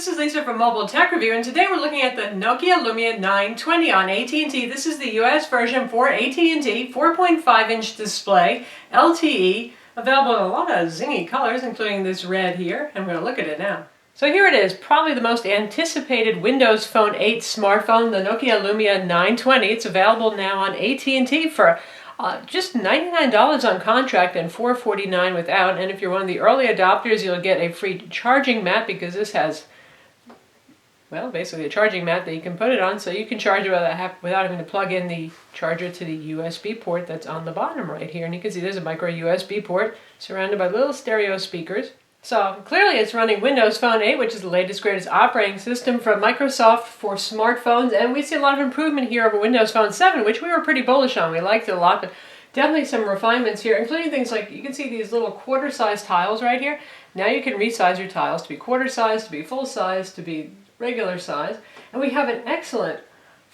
This is Lisa from Mobile Tech Review, and today we're looking at the Nokia Lumia 920 on AT&T. This is the US version for AT&T, 4.5-inch display, LTE, available in a lot of zingy colors, including this red here, and we're going to look at it now. So here it is, probably the most anticipated Windows Phone 8 smartphone, the Nokia Lumia 920. It's available now on AT&T for just $99 on contract and $449 without. And if you're one of the early adopters, you'll get a free charging mat because this has, well, basically a charging mat that you can put it on, so you can charge it without having to plug in the charger to the USB port that's on the bottom right here. And you can see there's a micro USB port surrounded by little stereo speakers. So clearly it's running Windows Phone 8, which is the latest greatest operating system from Microsoft for smartphones, and we see a lot of improvement here over Windows Phone 7, which we were pretty bullish on. We liked it a lot, but definitely some refinements here, including things like, you can see these little quarter-size tiles right here. Now you can resize your tiles to be quarter-size, to be full-size, to be regular size, and we have an excellent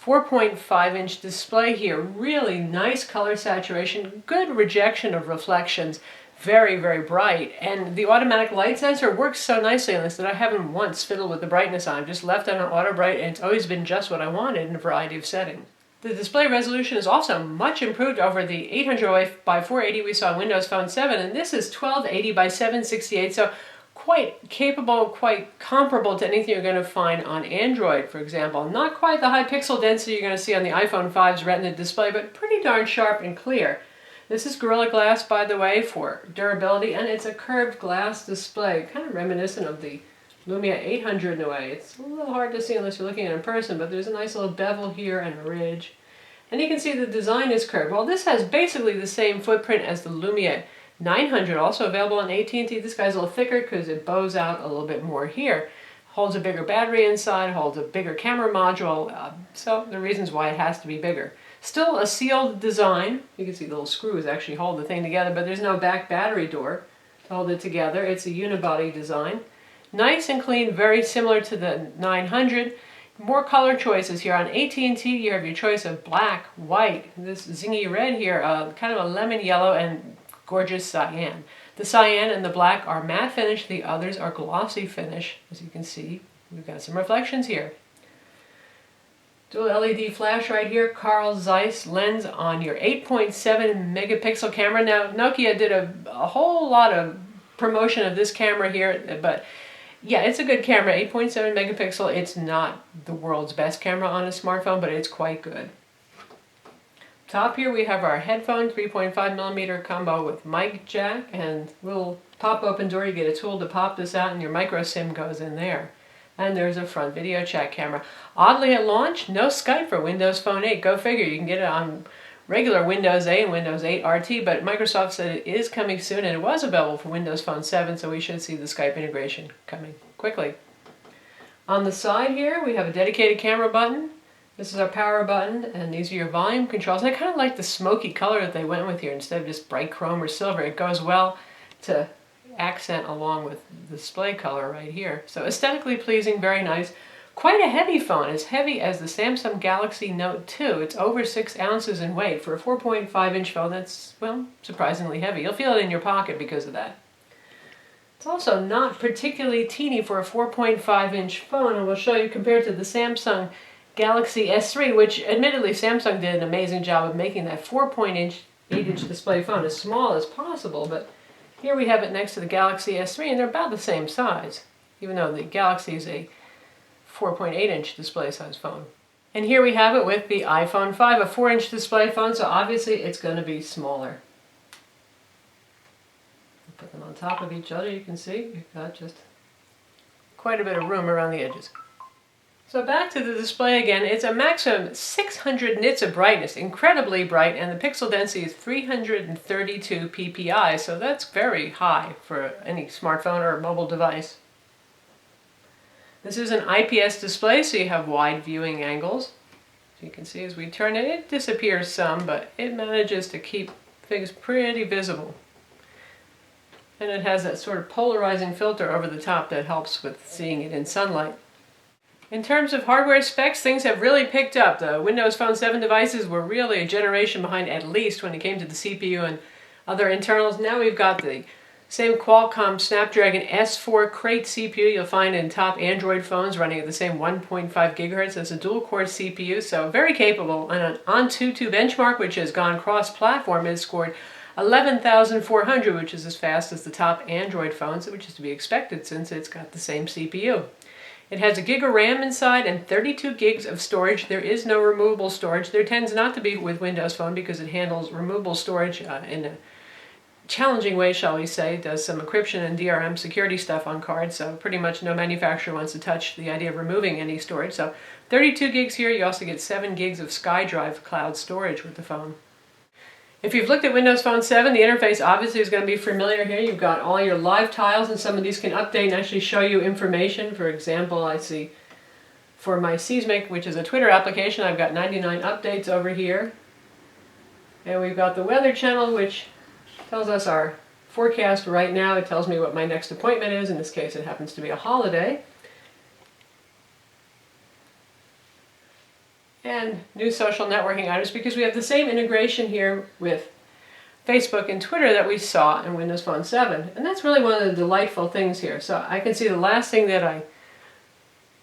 4.5-inch display here. Really nice color saturation, good rejection of reflections. Very, very bright, and the automatic light sensor works so nicely on this that I haven't once fiddled with the brightness on. I've just left it on auto bright, and it's always been just what I wanted in a variety of settings. The display resolution is also much improved over the 800 by 480 we saw in Windows Phone 7, and this is 1280 by 768, so quite capable, quite comparable to anything you're going to find on Android, for example. Not quite the high pixel density you're going to see on the iPhone 5's Retina display, but pretty darn sharp and clear. This is Gorilla Glass, by the way, for durability, and it's a curved glass display, kind of reminiscent of the Lumia 800 in a way. It's a little hard to see unless you're looking at it in person, but there's a nice little bevel here and a ridge. And you can see the design is curved. Well, this has basically the same footprint as the Lumia 900, also available on AT&T. This guy's a little thicker because it bows out a little bit more here. Holds a bigger battery inside, holds a bigger camera module, so the reasons why it has to be bigger. Still a sealed design. You can see the little screws actually hold the thing together, but there's no back battery door to hold it together. It's a unibody design. Nice and clean, very similar to the 900. More color choices here. On AT&T, you have your choice of black, white, this zingy red here, kind of a lemon yellow, and gorgeous cyan. The cyan and the black are matte finish, the others are glossy finish. As you can see, we've got some reflections here. Dual LED flash right here, Carl Zeiss lens on your 8.7 megapixel camera. Now, Nokia did a whole lot of promotion of this camera here, but yeah, it's a good camera, 8.7 megapixel. It's not the world's best camera on a smartphone, but it's quite good. Top here we have our headphone, 3.5 millimeter combo with mic jack and little pop open door. You get a tool to pop this out and your micro SIM goes in there. And there's a front video chat camera. Oddly at launch, no Skype for Windows Phone 8. Go figure, you can get it on regular Windows 8 and Windows 8 RT, but Microsoft said it is coming soon, and it was available for Windows Phone 7, so we should see the Skype integration coming quickly. On the side here, we have a dedicated camera button. This is our power button, and these are your volume controls. I kind of like the smoky color that they went with here instead of just bright chrome or silver. It goes well to accent along with the display color right here. So aesthetically pleasing, very nice. Quite a heavy phone, as heavy as the Samsung Galaxy Note 2. It's over 6 ounces in weight. For a 4.5-inch phone, that's, well, surprisingly heavy. You'll feel it in your pocket because of that. It's also not particularly teeny for a 4.5-inch phone, and we'll show you compared to the Samsung Galaxy S3, which admittedly Samsung did an amazing job of making that 4.8-inch display phone as small as possible, but here we have it next to the Galaxy S3, and they're about the same size, even though the Galaxy is a 4.8-inch display size phone. And here we have it with the iPhone 5, a 4-inch display phone, so obviously it's going to be smaller. Put them on top of each other, you can see you've got just quite a bit of room around the edges. So back to the display again, it's a maximum 600 nits of brightness, incredibly bright, and the pixel density is 332 ppi, so that's very high for any smartphone or mobile device. This is an IPS display, so you have wide viewing angles. As you can see as we turn it, it disappears some, but it manages to keep things pretty visible. And it has that sort of polarizing filter over the top that helps with seeing it in sunlight. In terms of hardware specs, things have really picked up. The Windows Phone 7 devices were really a generation behind at least when it came to the CPU and other internals. Now we've got the Same Qualcomm Snapdragon S4 Krait CPU you'll find in top Android phones running at the same 1.5 gigahertz as a dual-core CPU, so very capable. And an Antutu benchmark, which has gone cross-platform, has scored 11,400, which is as fast as the top Android phones, which is to be expected since it's got the same CPU. It has a gig of RAM inside and 32 gigs of storage. There is no removable storage. There tends not to be with Windows Phone because it handles removable storage in a challenging way, shall we say. It does some encryption and DRM security stuff on cards, so pretty much no manufacturer wants to touch the idea of removing any storage. So 32 gigs here. You also get 7 gigs of SkyDrive cloud storage with the phone. If you've looked at Windows Phone 7, the interface obviously is going to be familiar here. You've got all your live tiles, and some of these can update and actually show you information. For example, I see for my Seismic, which is a Twitter application, I've got 99 updates over here. And we've got the Weather Channel, which tells us our forecast right now. It tells me what my next appointment is. In this case, it happens to be a holiday. And new social networking items, because we have the same integration here with Facebook and Twitter that we saw in Windows Phone 7. And that's really one of the delightful things here. So I can see the last thing that I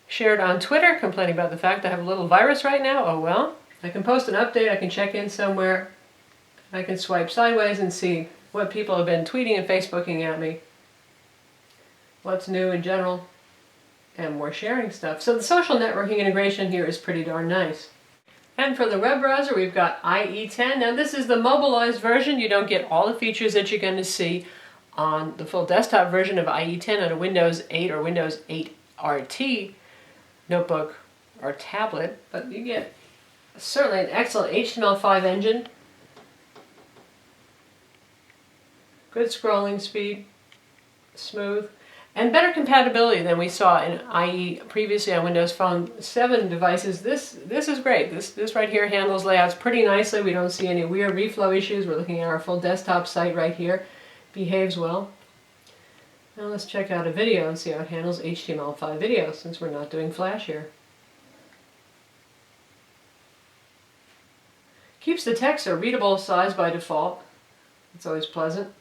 shared on Twitter, complaining about the fact I have a little virus right now. Oh well. I can post an update, I can check in somewhere, I can swipe sideways and see what people have been tweeting and Facebooking at me, what's new in general, and more sharing stuff. So the social networking integration here is pretty darn nice. And for the web browser, we've got IE10. Now this is the mobilized version. You don't get all the features that you're going to see on the full desktop version of IE10 on a Windows 8 or Windows 8 RT notebook or tablet, but you get certainly an excellent HTML5 engine, good scrolling speed, smooth, and better compatibility than we saw in IE previously on Windows Phone 7 devices. This is great. This right here handles layouts pretty nicely. We don't see any weird reflow issues. We're looking at our full desktop site right here. Behaves well. Now let's check out a video and see how it handles HTML5 video, since we're not doing Flash here. Keeps the text a readable size by default. It's always pleasant.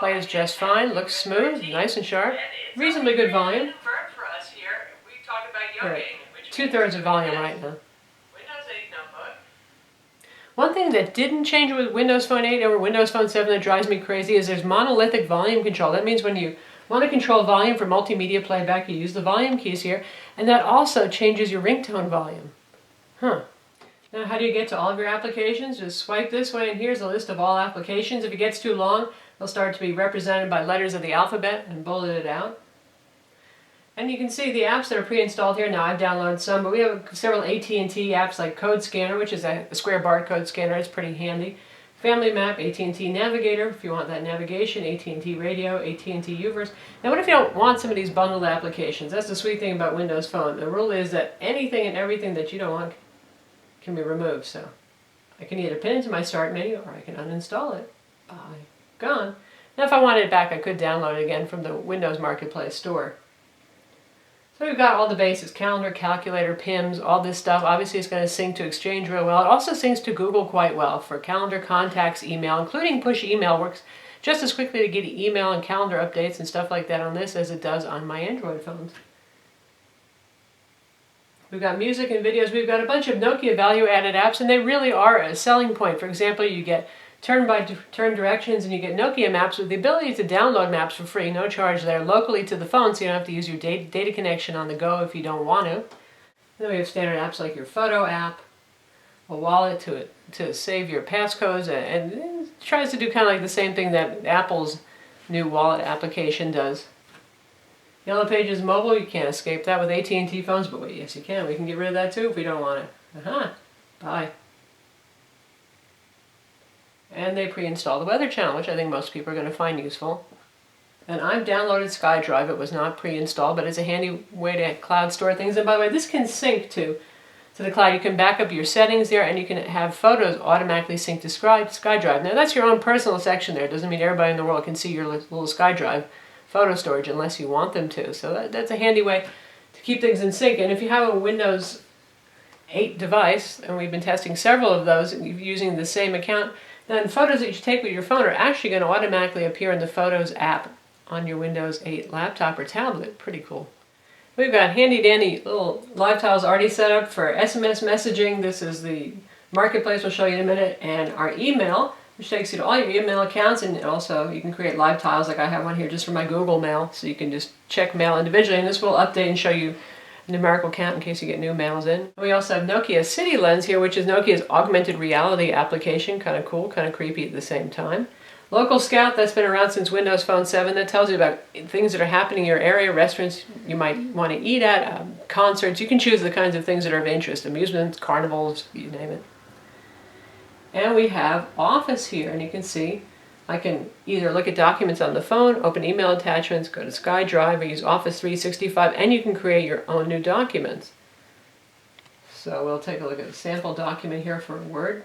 Plays just fine, looks smooth, nice and sharp, reasonably good volume. Right. 2/3 of volume right now. One thing that didn't change with Windows Phone 8 over Windows Phone 7 that drives me crazy is there's monolithic volume control. That means when you want to control volume for multimedia playback, you use the volume keys here, and that also changes your ringtone volume. Now how do you get to all of your applications? Just swipe this way and here's a list of all applications. If it gets too long, they'll start to be represented by letters of the alphabet and bulleted out. And you can see the apps that are pre-installed here. Now I've downloaded some, but we have several AT&T apps like Code Scanner, which is a square barcode scanner. It's pretty handy. Family Map, AT&T Navigator, if you want that navigation, AT&T Radio, AT&T Uverse. Now what if you don't want some of these bundled applications? That's the sweet thing about Windows Phone. The rule is that anything and everything that you don't want can be removed. So I can either pin it to my start menu or I can uninstall it. Bye. Gone. Now if I wanted it back, I could download it again from the Windows Marketplace store. So we've got all the basics: calendar, calculator, PIMS, all this stuff. Obviously it's going to sync to Exchange real well. It also syncs to Google quite well for calendar, contacts, email, including push email works just as quickly to get email and calendar updates and stuff like that on this as it does on my Android phones. We've got music and videos. We've got a bunch of Nokia value-added apps, and they really are a selling point. For example, you get turn-by-turn directions, and you get Nokia Maps with the ability to download maps for free, no charge there, locally to the phone, so you don't have to use your data connection on the go if you don't want to. Then we have standard apps like your photo app, a wallet to save your passcodes, and it tries to do kind of like the same thing that Apple's new wallet application does. Yellow Pages mobile, you can't escape that with AT&T phones, but wait, yes you can. We can get rid of that too if we don't want it. Bye. And they pre-install the Weather Channel, which I think most people are going to find useful. And I've downloaded SkyDrive. It was not pre-installed, but it's a handy way to cloud store things. And by the way, this can sync to to the cloud. You can back up your settings there, and you can have photos automatically synced to SkyDrive. Now that's your own personal section there. It doesn't mean everybody in the world can see your little SkyDrive photo storage unless you want them to. So that's a handy way to keep things in sync. And if you have a Windows 8 device, and we've been testing several of those using the same account, then photos that you take with your phone are actually going to automatically appear in the Photos app on your Windows 8 laptop or tablet. Pretty cool. We've got handy dandy little live tiles already set up for SMS messaging. This is the marketplace we'll show you in a minute, and our email, which takes you to all your email accounts, and also you can create live tiles like I have one here just for my Google Mail, so you can just check mail individually, and this will update and show you a numerical count in case you get new mails in. We also have Nokia City Lens here, which is Nokia's augmented reality application. Kind of cool, kind of creepy at the same time. Local Scout, that's been around since Windows Phone 7. That tells you about things that are happening in your area, restaurants you might want to eat at, concerts. You can choose the kinds of things that are of interest, amusements, carnivals, you name it. And we have Office here, and you can see I can either look at documents on the phone, open email attachments, go to SkyDrive, or use Office 365, and you can create your own new documents. So we'll take a look at a sample document here for Word,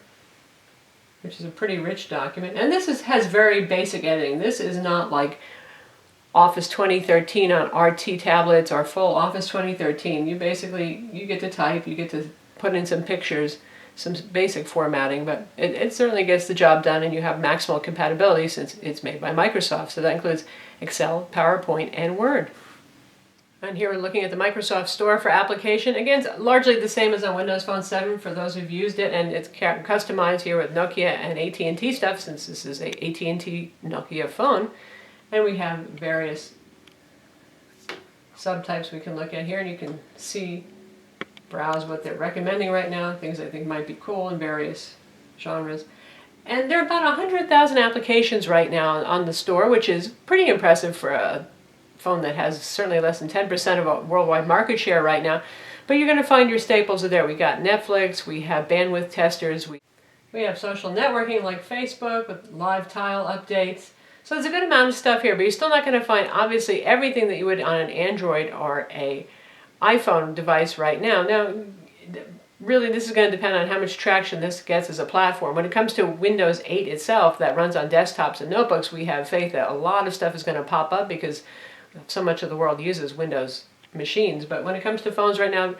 which is a pretty rich document. And this has very basic editing. This is not like Office 2013 on RT tablets or full Office 2013. You get to type, you get to put in some pictures, some basic formatting, but it certainly gets the job done, and you have maximal compatibility since it's made by Microsoft. So that includes Excel, PowerPoint, and Word. And here we're looking at the Microsoft Store for application. Again, it's largely the same as on Windows Phone 7 for those who've used it, and it's customized here with Nokia and AT&T stuff since this is a AT&T Nokia phone. And we have various subtypes we can look at here, and you can browse what they're recommending right now, things I think might be cool in various genres. And there are about 100,000 applications right now on the store, which is pretty impressive for a phone that has certainly less than 10% of a worldwide market share right now. But you're going to find your staples are there. We got Netflix, we have bandwidth testers, we have social networking like Facebook with live tile updates. So there's a good amount of stuff here, but you're still not going to find obviously everything that you would on an Android or a iPhone device right now. Now, really this is going to depend on how much traction this gets as a platform. When it comes to Windows 8 itself that runs on desktops and notebooks, we have faith that a lot of stuff is going to pop up because so much of the world uses Windows machines. But when it comes to phones right now,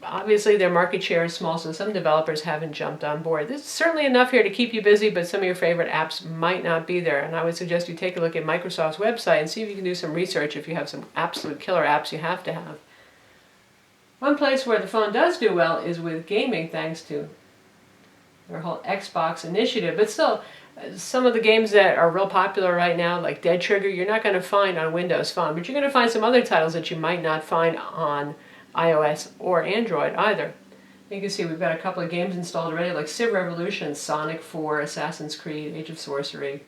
obviously their market share is small, so some developers haven't jumped on board. There's certainly enough here to keep you busy, but some of your favorite apps might not be there. And I would suggest you take a look at Microsoft's website and see if you can do some research if you have some absolute killer apps you have to have. One place where the phone does do well is with gaming, thanks to their whole Xbox initiative. But still, some of the games that are real popular right now, like Dead Trigger, you're not going to find on Windows Phone. But you're going to find some other titles that you might not find on iOS or Android either. You can see we've got a couple of games installed already, like Civ Revolution, Sonic 4, Assassin's Creed, Age of Sorcery.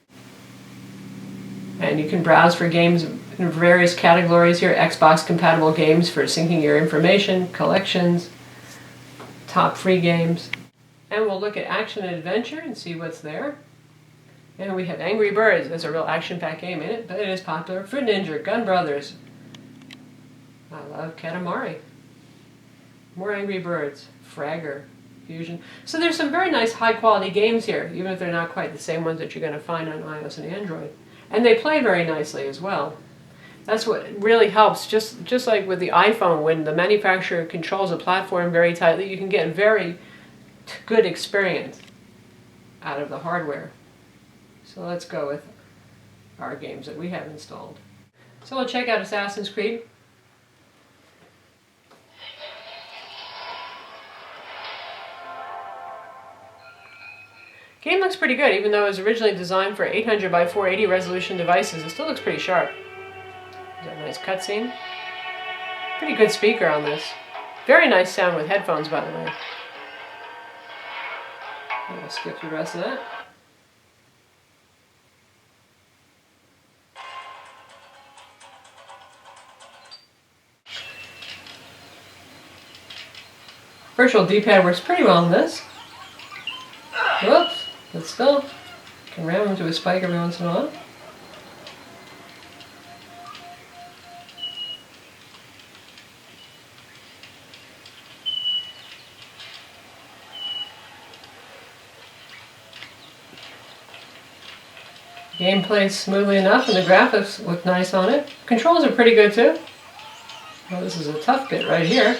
And you can browse for games in various categories here. Xbox compatible games for syncing your information, collections, top free games. And we'll look at action and adventure and see what's there. And we have Angry Birds. There's a real action-packed game in it, but it is popular. Fruit Ninja, Gun Brothers. I love Katamari. More Angry Birds, Fragger, Fusion. So there's some very nice high-quality games here, even if they're not quite the same ones that you're going to find on iOS and Android. And they play very nicely as well. That's what really helps. Just like with the iPhone, when the manufacturer controls a platform very tightly, you can get a very good experience out of the hardware. So let's go with our games that we have installed. So we'll check out Assassin's Creed. Game looks pretty good, even though it was originally designed for 800 by 480 resolution devices. It still looks pretty sharp. There's a nice cutscene. Pretty good speaker on this. Very nice sound with headphones, by the way. I'll skip through the rest of that. Virtual D-pad works pretty well on this. Whoops. But still, can ram into a spike every once in a while. Game plays smoothly enough and the graphics look nice on it. Controls are pretty good too. Well, this is a tough bit right here.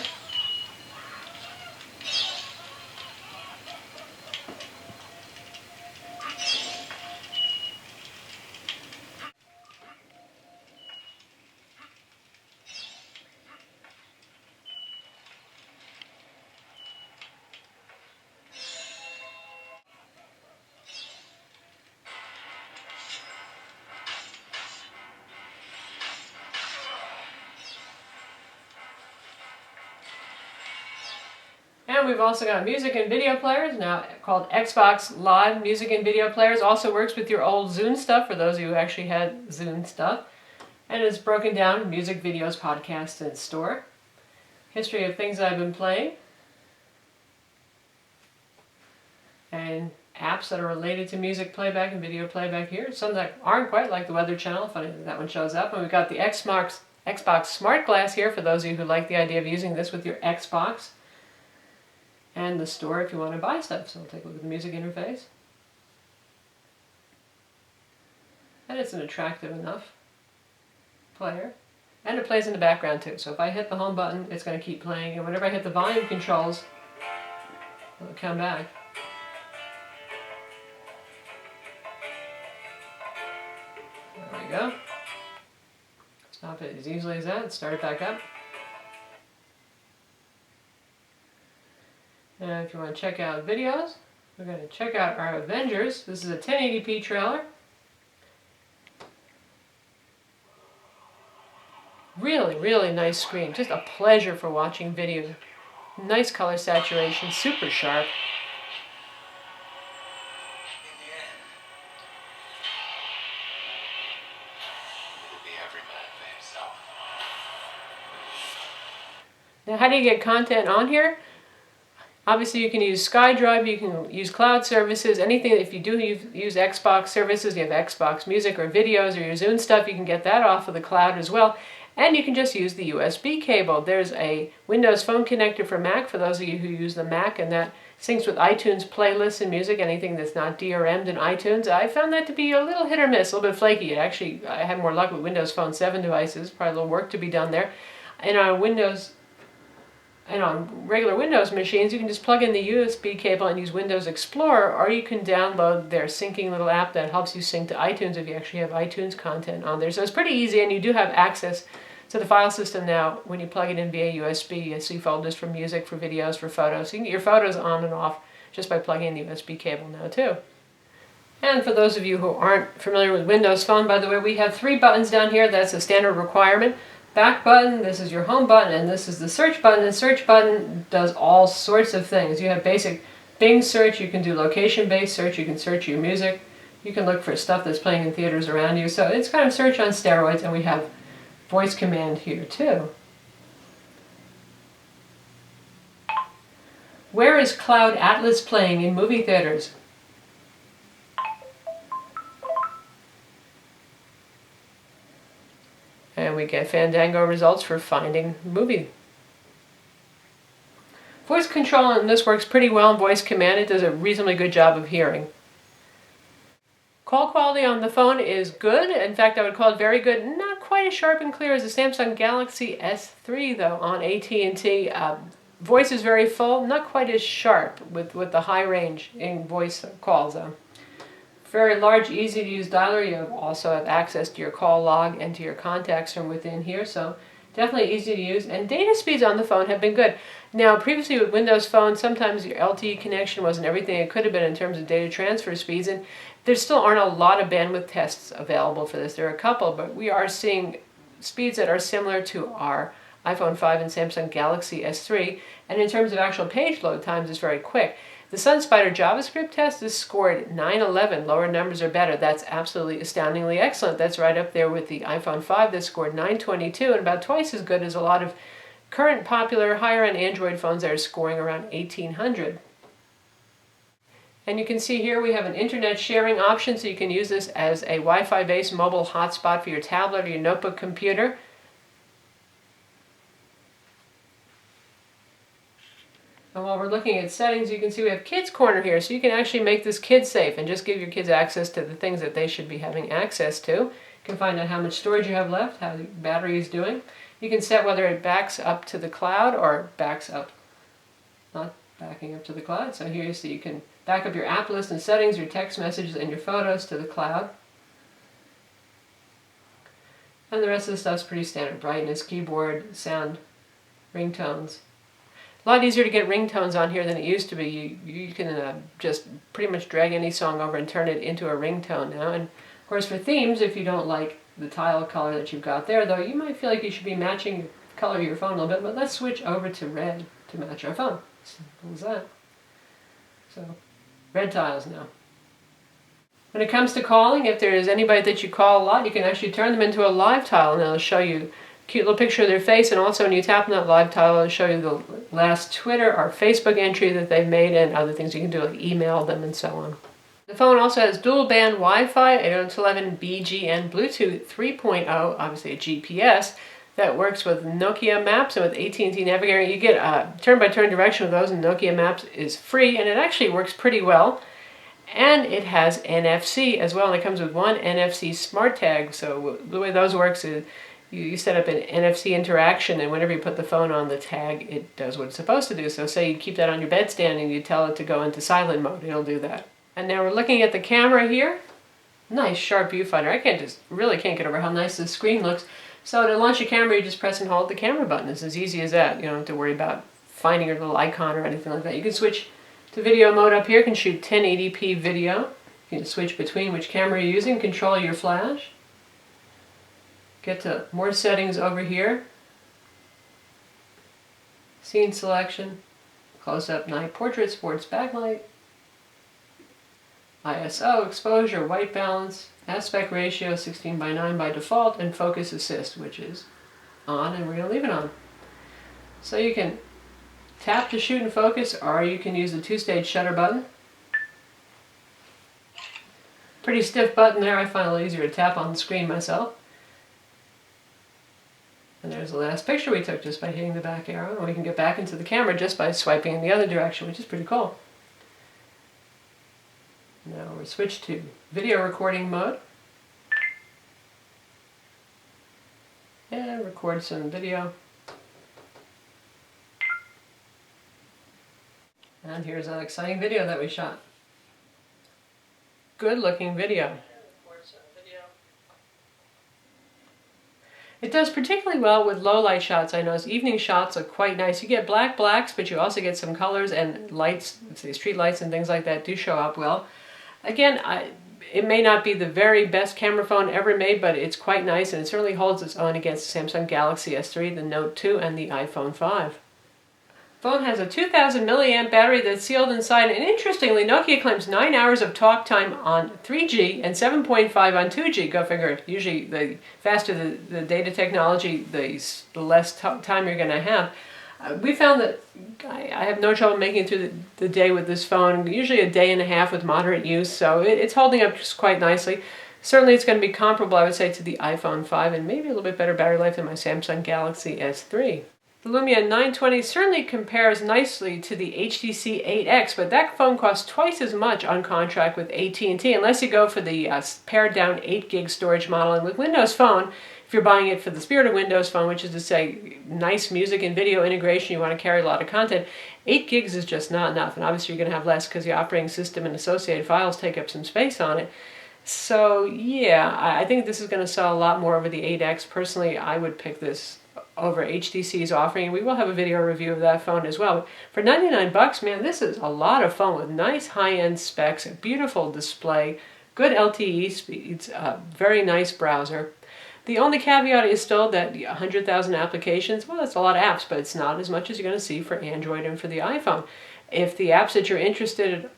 And we've also got music and video players, now called Xbox Live Music and Video Players. Also works with your old Zune stuff, for those of you who actually had Zune stuff. And it's broken down music, videos, podcasts, and store. History of things I've been playing. And apps that are related to music playback and video playback here. Some that aren't quite, like the Weather Channel. Funny that one shows up. And we've got the Xbox Smart Glass here, for those of you who like the idea of using this with your Xbox. And the store if you want to buy stuff. So we'll take a look at the music interface. And it's an attractive enough player. And it plays in the background too. So if I hit the home button, it's going to keep playing. And whenever I hit the volume controls, it'll come back. There we go. Stop it as easily as that. Start it back up. And if you want to check out videos, we're going to check out our Avengers. This is a 1080p trailer. Really, really nice screen. Just a pleasure for watching video. Nice color saturation, super sharp. Now, how do you get content on here? Obviously, you can use SkyDrive, you can use cloud services, anything. If you do use Xbox services, you have Xbox Music or videos or your Zune stuff, you can get that off of the cloud as well. And you can just use the USB cable. There's a Windows Phone connector for Mac, for those of you who use the Mac, and that syncs with iTunes playlists and music, anything that's not DRM'd in iTunes. I found that to be a little hit or miss, a little bit flaky. I had more luck with Windows Phone 7 devices, probably a little work to be done there. And on regular Windows machines, you can just plug in the USB cable and use Windows Explorer, or you can download their syncing little app that helps you sync to iTunes if you actually have iTunes content on there. So it's pretty easy, and you do have access to the file system now when you plug it in via USB. You see folders for music, for videos, for photos. So you can get your photos on and off just by plugging in the USB cable now too. And for those of you who aren't familiar with Windows Phone, by the way, we have 3 buttons down here. That's a standard requirement. Back button, this is your home button, and this is the search button. The search button does all sorts of things. You have basic Bing search, you can do location-based search, you can search your music, you can look for stuff that's playing in theaters around you. So it's kind of search on steroids, and we have voice command here too. Where is Cloud Atlas playing in movie theaters? And we get Fandango results for finding movie. Voice control on this works pretty well in voice command. It does a reasonably good job of hearing. Call quality on the phone is good. In fact, I would call it very good. Not quite as sharp and clear as the Samsung Galaxy S3 though on AT&T. Voice is very full, not quite as sharp with the high range in voice calls though. Very large, easy to use dialer. You also have access to your call log and to your contacts from within here, so definitely easy to use. And data speeds on the phone have been good. Now, previously with Windows Phone, sometimes your LTE connection wasn't everything it could have been in terms of data transfer speeds, and there still aren't a lot of bandwidth tests available for this. There are a couple, but we are seeing speeds that are similar to our iPhone 5 and Samsung Galaxy S3, and in terms of actual page load times, it's very quick. The SunSpider JavaScript test is scored 911. Lower numbers are better. That's absolutely astoundingly excellent. That's right up there with the iPhone 5 that scored 922, and about twice as good as a lot of current popular higher-end Android phones that are scoring around 1800. And you can see here we have an internet sharing option, so you can use this as a Wi-Fi based mobile hotspot for your tablet or your notebook computer. And while we're looking at settings, you can see we have Kids Corner here, so you can actually make this kid safe and just give your kids access to the things that they should be having access to. You can find out how much storage you have left, how the battery is doing. You can set whether it backs up to the cloud or backs up, not backing up to the cloud. So here you see you can back up your app list and settings, your text messages, and your photos to the cloud. And the rest of the stuff's pretty standard. Brightness, keyboard, sound, ringtones. A lot easier to get ringtones on here than it used to be. You can just pretty much drag any song over and turn it into a ringtone now. And of course for themes, if you don't like the tile color that you've got there, though, you might feel like you should be matching the color of your phone a little bit, but let's switch over to red to match our phone. Simple as that. So, red tiles now. When it comes to calling, if there is anybody that you call a lot, you can actually turn them into a live tile, and it'll show you cute little picture of their face, and also when you tap on that live tile, it'll show you the last Twitter or Facebook entry that they've made and other things you can do, like email them and so on. The phone also has dual band Wi-Fi, 802.11bg, and Bluetooth 3.0, obviously a GPS, that works with Nokia Maps and with AT&T Navigator. You get turn-by-turn direction with those, and Nokia Maps is free, and it actually works pretty well. And it has NFC as well, and it comes with one NFC smart tag. So the way those works is you set up an NFC interaction, and whenever you put the phone on the tag, it does what it's supposed to do. So say you keep that on your bedstand and you tell it to go into silent mode, it'll do that. And now we're looking at the camera here. Nice sharp viewfinder. I really can't get over how nice the screen looks. So to launch your camera, you just press and hold the camera button. It's as easy as that. You don't have to worry about finding your little icon or anything like that. You can switch to video mode up here. You can shoot 1080p video. You can switch between which camera you're using, control your flash. Get to more settings over here. Scene selection, close-up, night portrait, sports backlight, ISO, exposure, white balance, aspect ratio 16:9 by default, and focus assist, which is on, and we're going to leave it on. So you can tap to shoot and focus, or you can use the two-stage shutter button. Pretty stiff button there. I find it a little easier to tap on the screen myself. And there's the last picture we took just by hitting the back arrow. And we can get back into the camera just by swiping in the other direction, which is pretty cool. Now we're switched to video recording mode. And record some video. And here's an exciting video that we shot. Good looking video. It does particularly well with low light shots. I notice evening shots look quite nice. You get blacks, but you also get some colors, and lights, say street lights and things like that do show up well. Again, it may not be the very best camera phone ever made, but it's quite nice, and it certainly holds its own against the Samsung Galaxy S3, the Note 2, and the iPhone 5. The phone has a 2000 milliamp battery that's sealed inside, and interestingly, Nokia claims 9 hours of talk time on 3G and 7.5 on 2G. Go figure. Usually, the faster the data technology, the less time you're going to have. We found that I have no trouble making it through the day with this phone, usually a day and a half with moderate use, so it's holding up just quite nicely. Certainly it's going to be comparable, I would say, to the iPhone 5 and maybe a little bit better battery life than my Samsung Galaxy S3. The Lumia 920 certainly compares nicely to the HTC 8X, but that phone costs twice as much on contract with AT&T, unless you go for the pared down 8 gig storage model. And with Windows Phone, if you're buying it for the spirit of Windows Phone, which is to say nice music and video integration, you want to carry a lot of content, 8 gigs is just not enough. And obviously you're going to have less because the operating system and associated files take up some space on it. So yeah, I think this is going to sell a lot more over the 8X. Personally, I would pick this over HTC's offering. We will have a video review of that phone as well. For 99 bucks, man, this is a lot of phone with nice high-end specs, a beautiful display, good LTE speeds, very nice browser. The only caveat is still that 100,000 applications, well, that's a lot of apps, but it's not as much as you're going to see for Android and for the iPhone. If the apps that you're interested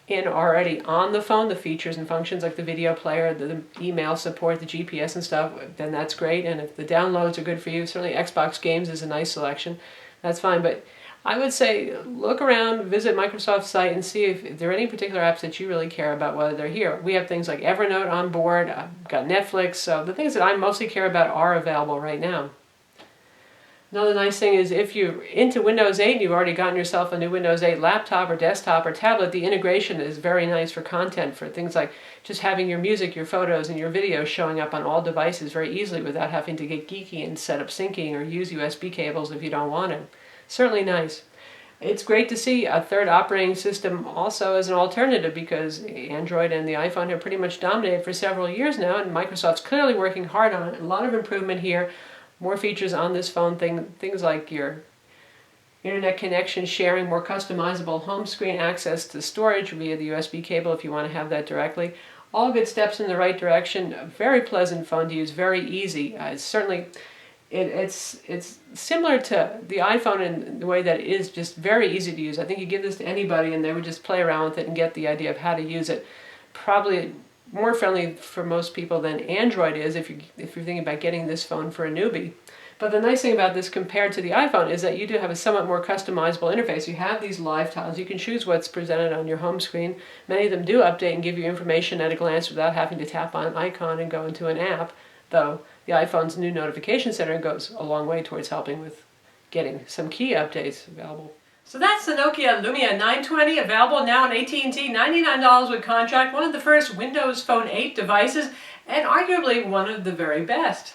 in already on the phone, the features and functions like the video player, the email support, the GPS and stuff, then that's great. And if the downloads are good for you, certainly Xbox games is a nice selection. That's fine. But I would say look around, visit Microsoft's site and see if there are any particular apps that you really care about, whether they're here. We have things like Evernote on board, I've got Netflix, so the things that I mostly care about are available right now. Another nice thing is if you're into Windows 8 and you've already gotten yourself a new Windows 8 laptop or desktop or tablet, the integration is very nice for content, for things like just having your music, your photos, and your videos showing up on all devices very easily without having to get geeky and set up syncing or use USB cables if you don't want to. Certainly nice. It's great to see a third operating system also as an alternative, because Android and the iPhone have pretty much dominated for several years now, and Microsoft's clearly working hard on it. A lot of improvement here. More features on this phone, things like your internet connection sharing, more customizable home screen access to storage via the USB cable if you want to have that directly. All good steps in the right direction. A very pleasant phone to use, very easy. It's similar to the iPhone in the way that it is just very easy to use. I think you give this to anybody and they would just play around with it and get the idea of how to use it. Probably more friendly for most people than Android is if you're thinking about getting this phone for a newbie. But the nice thing about this compared to the iPhone is that you do have a somewhat more customizable interface. You have these live tiles. You can choose what's presented on your home screen. Many of them do update and give you information at a glance without having to tap on an icon and go into an app, though the iPhone's new notification center goes a long way towards helping with getting some key updates available. So that's the Nokia Lumia 920, available now on AT&T, $99 with contract, one of the first Windows Phone 8 devices, and arguably one of the very best.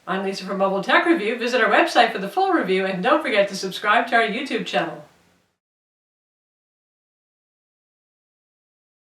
I'm Lisa from Mobile Tech Review. Visit our website for the full review, and don't forget to subscribe to our YouTube channel.